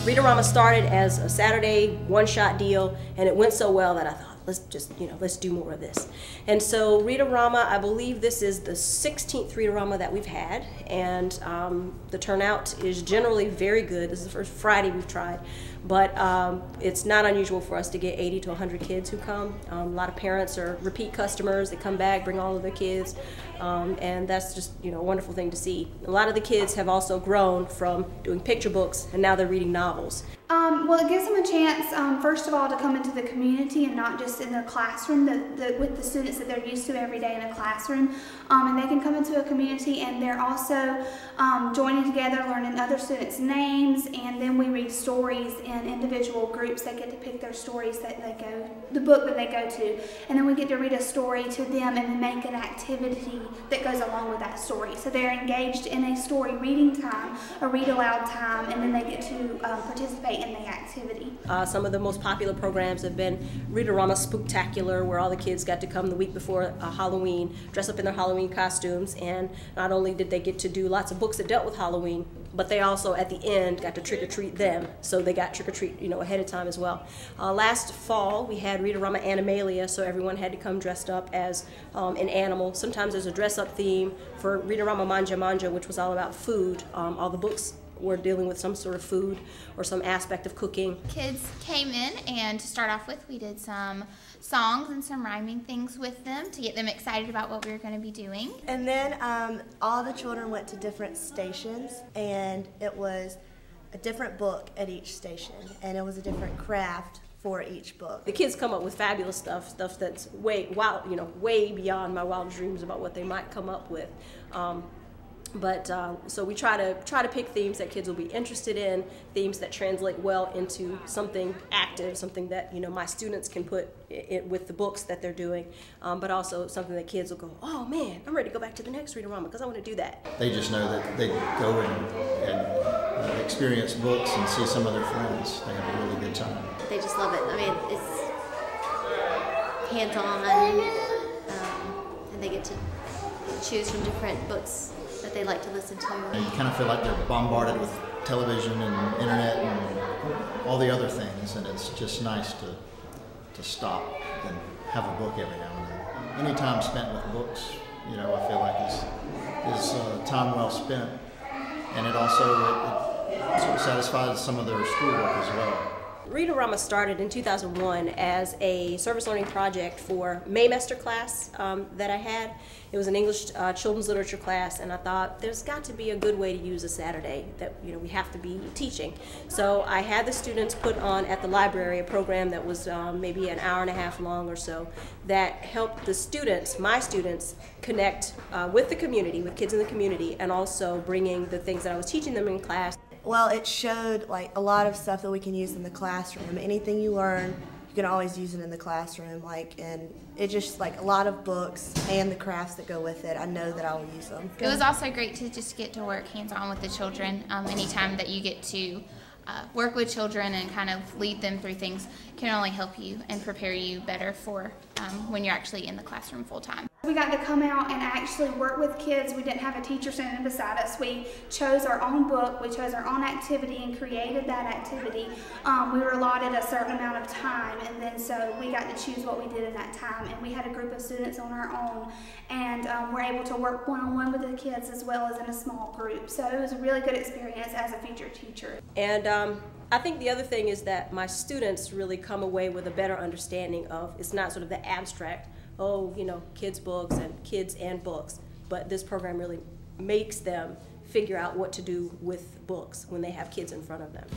Read-A-Rama started as a Saturday one-shot deal, and it went so well that I thought, let's do more of this. And so Read-A-Rama, I believe this is the 16th Read-A-Rama that we've had, and the turnout is generally very good. This is the first Friday we've tried, but it's not unusual for us to get 80 to 100 kids who come. A lot of parents are repeat customers. They come back, bring all of their kids, and that's just a wonderful thing to see. A lot of the kids have also grown from doing picture books, and now they're reading novels. Well, it gives them a chance, first of all, to come into the community and not just in the classroom with the students that they're used to every day in a classroom. And they can come into a community, and they're also joining together, learning other students' names, and then we read stories in individual groups. They get to pick their stories the book that they go to, and then we get to read a story to them and then make an activity that goes along with that story. So they're engaged in a story reading time, a read aloud time, and then they get to participate in the activity. Some of the most popular programs have been Read-A-Rama Spooktacular, where all the kids got to come the week before Halloween, dress up in their Halloween costumes, and not only did they get to do lots of books that dealt with Halloween, but they also at the end got to trick-or-treat them, so they got trick-or-treat ahead of time as well. Last fall we had Read-A-Rama Animalia, so everyone had to come dressed up as an animal. Sometimes there's a dress-up theme for Read-A-Rama Manja Manja, which was all about food. All the books were dealing with some sort of food or some aspect of cooking. Kids came in, and to start off with, we did some songs and some rhyming things with them to get them excited about what we were going to be doing. And then all the children went to different stations, and it was a different book at each station, and it was a different craft for each book. The kids come up with fabulous stuff that's way beyond my wildest dreams about what they might come up with. So we try to pick themes that kids will be interested in, themes that translate well into something active, something that my students can put with the books that they're doing, but also something that kids will go, oh man, I'm ready to go back to the next Read-A-Rama because I want to do that. They just know that they go and experience books and see some of their friends. They have a really good time. They just love it. I mean, it's hands-on, and they get to choose from different books that they like to listen to. You kind of feel like they're bombarded with television and internet and all the other things, and it's just nice to stop and have a book every now and then. Any time spent with books, I feel like is time well spent, and it also it sort of satisfies some of their schoolwork as well. Read-A-Rama started in 2001 as a service learning project for Maymester class that I had. It was an English children's literature class, and I thought there's got to be a good way to use a Saturday that we have to be teaching. So I had the students put on at the library a program that was maybe an hour and a half long or so that helped the students, my students, connect with the community, with kids in the community, and also bringing the things that I was teaching them in class. Well, it showed a lot of stuff that we can use in the classroom. Anything you learn, you can always use it in the classroom. And it just a lot of books and the crafts that go with it. I know that I'll use them. It was also great to just get to work hands-on with the children. Anytime that you get to work with children and kind of lead them through things can only help you and prepare you better for when you're actually in the classroom full-time. We got to come out and actually work with kids. We didn't have a teacher standing beside us. We chose our own book, we chose our own activity and created that activity. We were allotted a certain amount of time, and then so we got to choose what we did in that time. And we had a group of students on our own, and we're able to work one-on-one with the kids as well as in a small group. So it was a really good experience as a featured teacher. And I think the other thing is that my students really come away with a better understanding of, it's not sort of the abstract, kids books and kids and books, but this program really makes them figure out what to do with books when they have kids in front of them.